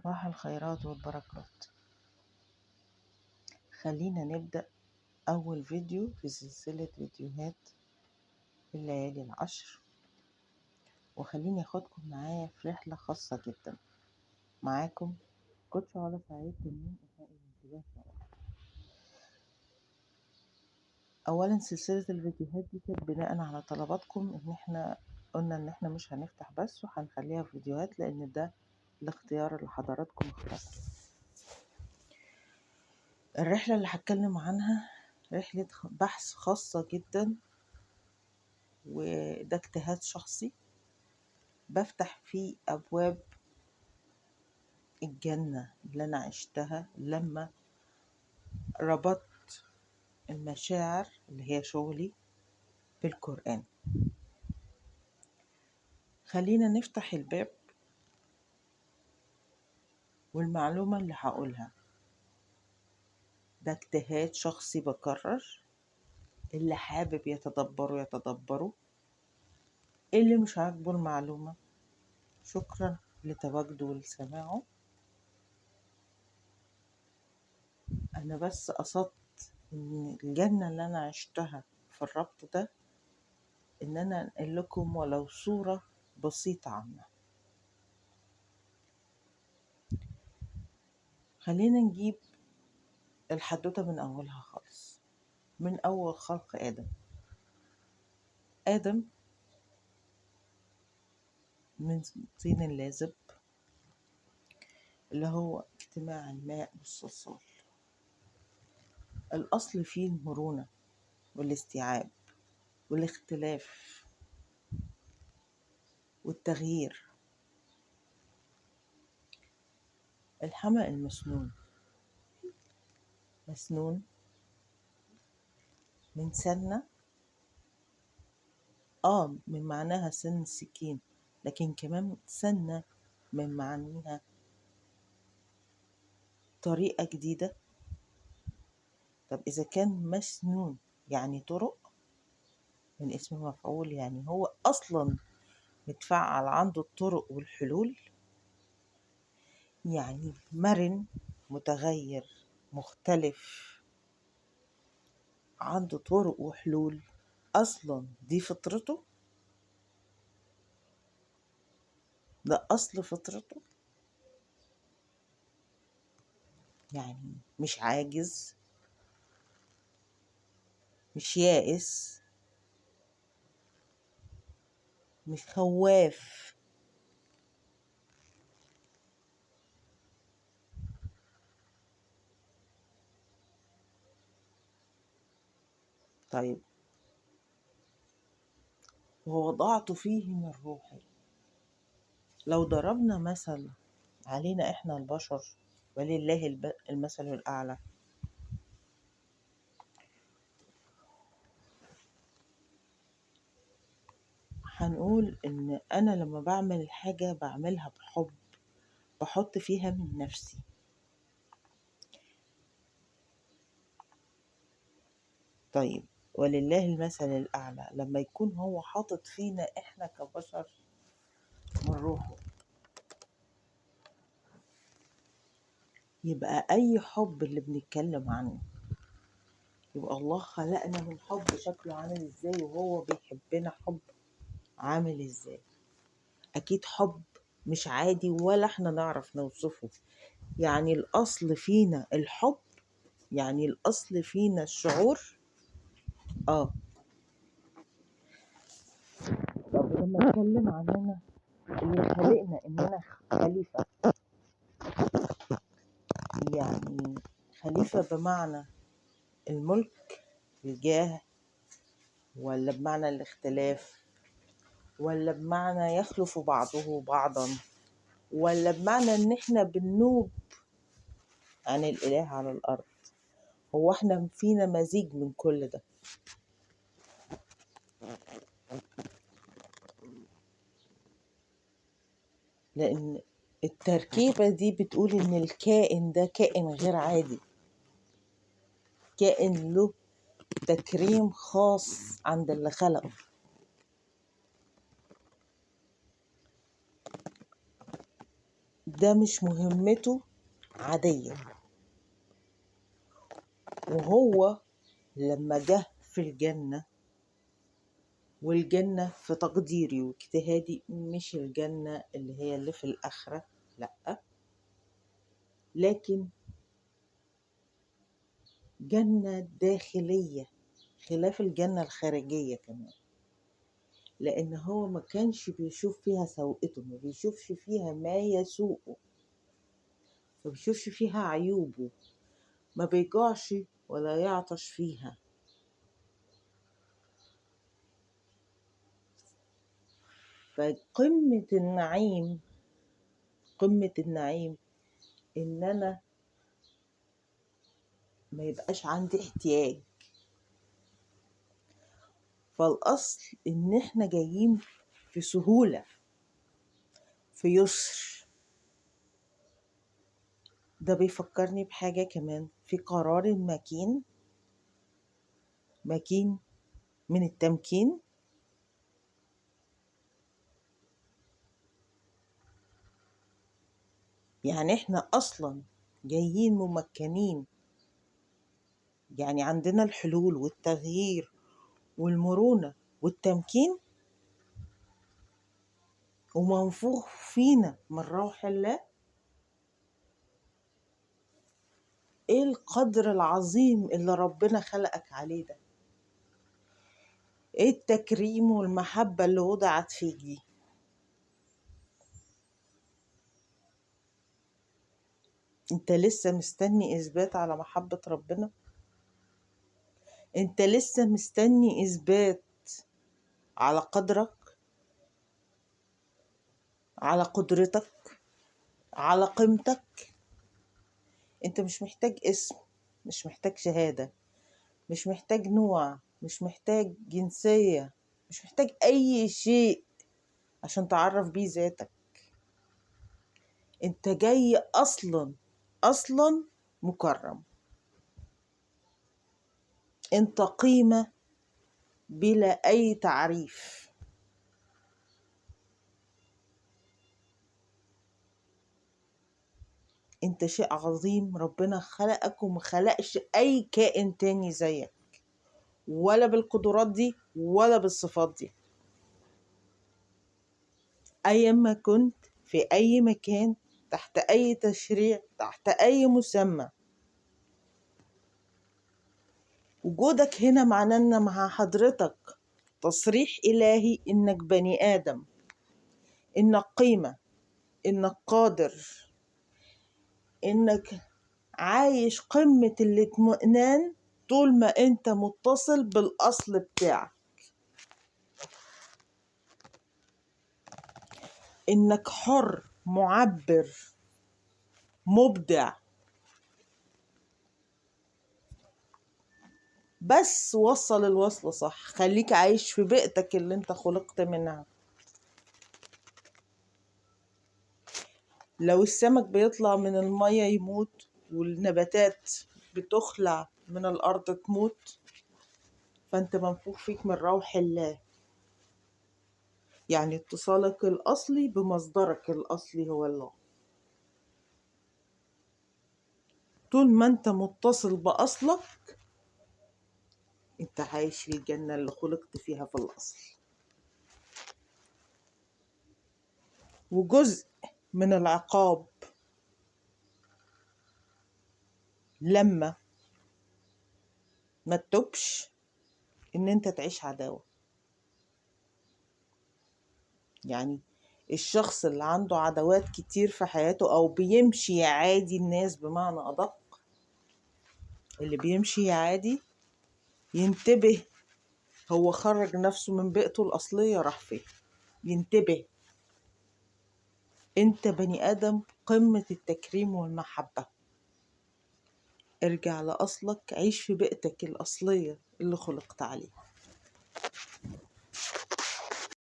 صباح الخيرات والبركات. خلينا نبدأ أول فيديو في سلسلة فيديوهات الليالي العشر، وخليني أخدكم معايا في رحلة خاصة جدا. معاكم كوتش علا سعيد، تنين إيحاء الانتباه شرف. أولا سلسلة الفيديوهات دي كانت بناء على طلباتكم، إن احنا قلنا إن احنا مش هنفتح بس وهنخليها فيديوهات، لأن ده الاختيار اللي حضراتكم اخترتوه. الرحلة اللي هتكلم عنها رحلة بحث خاصة جدا، وده اجتهاد شخصي بفتح فيه أبواب الجنة اللي أنا عشتها لما ربطت المشاعر اللي هي شغلي بالقرآن. خلينا نفتح الباب، والمعلومة اللي هقولها ده اجتهاد شخصي بكرر. اللي حابب يتدبره، اللي مش عاجبه المعلومة شكرا لتواجده ولسماعه. أنا بس قصدت إن الجنة اللي أنا عشتها في الربط ده، إن أنا أنقل لكم ولو صورة بسيطة عنها. خلينا نجيب الحدوتة من أولها خالص، من أول خلق آدم من طين لازب، اللي هو اجتماع الماء والصلصال. الأصل فيه المرونة والاستيعاب والاختلاف والتغيير. الحمأ المسنون، مسنون من سنة، من معناها سن السكين، لكن كمان سنة من معانيها طريقة جديدة. طب إذا كان مسنون يعني طرق، من اسم مفعول، يعني هو أصلا متفعل عنده الطرق والحلول، يعني مرن متغير مختلف، عنده طرق وحلول. أصلا دي فطرته، ده أصل فطرته، يعني مش عاجز، مش يائس، مش خواف. طيب، ووضعت فيه من روحي. لو ضربنا مثل علينا إحنا البشر، ولله المثل الأعلى، هنقول إن أنا لما بعمل الحاجة بعملها بحب، بحط فيها من نفسي. طيب، ولله المثل الأعلى لما يكون هو حاطط فينا إحنا كبشر من روحه، يبقى أي حب اللي بنتكلم عنه، يبقى الله خلقنا من حب شكله عامل إزاي، وهو بيحبنا حب عامل إزاي. أكيد حب مش عادي ولا إحنا نعرف نوصفه. يعني الأصل فينا الحب، يعني الأصل فينا الشعور. طب لما اتكلم عننا اللي خلقنا اننا خليفة، يعني خليفة بمعنى الملك، الجاه، ولا بمعنى الاختلاف، ولا بمعنى يخلف بعضه بعضا، ولا بمعنى ان احنا بننوب عن الاله على الارض؟ هو احنا فينا مزيج من كل ده. لان التركيبة دي بتقول ان الكائن ده كائن غير عادي، كائن له تكريم خاص عند اللي خلقه. ده مش مهمته عادية. وهو لما جه في الجنة، والجنة في تقديري واجتهادي مش الجنة اللي هي اللي في الآخرة، لأ، لكن جنة داخلية خلاف الجنة الخارجية كمان، لأن هو ما كانش بيشوف فيها سوءته، ما بيشوفش فيها ما يسوءه، ما بيشوفش فيها عيوبه، ما بيجوعش ولا يعطش فيها. فقمة النعيم، قمة النعيم إن أنا ما يبقاش عندي احتياج. فالأصل إن إحنا جايين في سهولة، في يسر. ده بيفكرني بحاجة كمان، في قرار مكين، مكين من التمكين. يعني إحنا أصلا جايين ممكنين، يعني عندنا الحلول والتغيير والمرونة والتمكين، ومنفوخ فينا من روح الله. ايه القدر العظيم اللي ربنا خلقك عليه ده؟ ايه التكريم والمحبة اللي وضعت فيك دي؟ انت لسه مستني اثبات على محبة ربنا؟ انت لسه مستني اثبات على قدرك، على قدرتك، على قيمتك؟ انت مش محتاج اسم، مش محتاج شهادة، مش محتاج نوع، مش محتاج جنسية، مش محتاج اي شيء عشان تعرف بيه ذاتك. انت جاي اصلا مكرم. انت قيمة بلا اي تعريف. انت شيء عظيم، ربنا خلقك ومخلقش اي كائن تاني زيك، ولا بالقدرات دي ولا بالصفات دي. ايما كنت في اي مكان، تحت اي تشريع، تحت اي مسمى، وجودك هنا معناه ان مع حضرتك تصريح الهي انك بني ادم، انك قيمة، انك قادر، انك عايش قمة الاطمئنان طول ما انت متصل بالاصل بتاعك، انك حر، معبر، مبدع. بس وصل الوصلة صح، خليك عايش في بيئتك اللي انت خلقت منها. لو السمك بيطلع من المية يموت، والنباتات بتخلع من الأرض تموت، فأنت منفوخ فيك من روح الله. يعني اتصالك الأصلي بمصدرك الأصلي هو الله. طول ما أنت متصل بأصلك، أنت عايش في الجنة اللي خلقت فيها في الأصل. وجزء من العقاب لما ما تتوبش إن أنت تعيش عداوة. يعني الشخص اللي عنده عداوات كتير في حياته، أو بيمشي يعادي الناس بمعنى أدق، اللي بيمشي يعادي ينتبه، هو خرج نفسه من بيئته الأصلية راح فين. ينتبه، انت بني آدم قمة التكريم والمحبة. ارجع لأصلك، عيش في بيئتك الأصلية اللي خلقت عليها.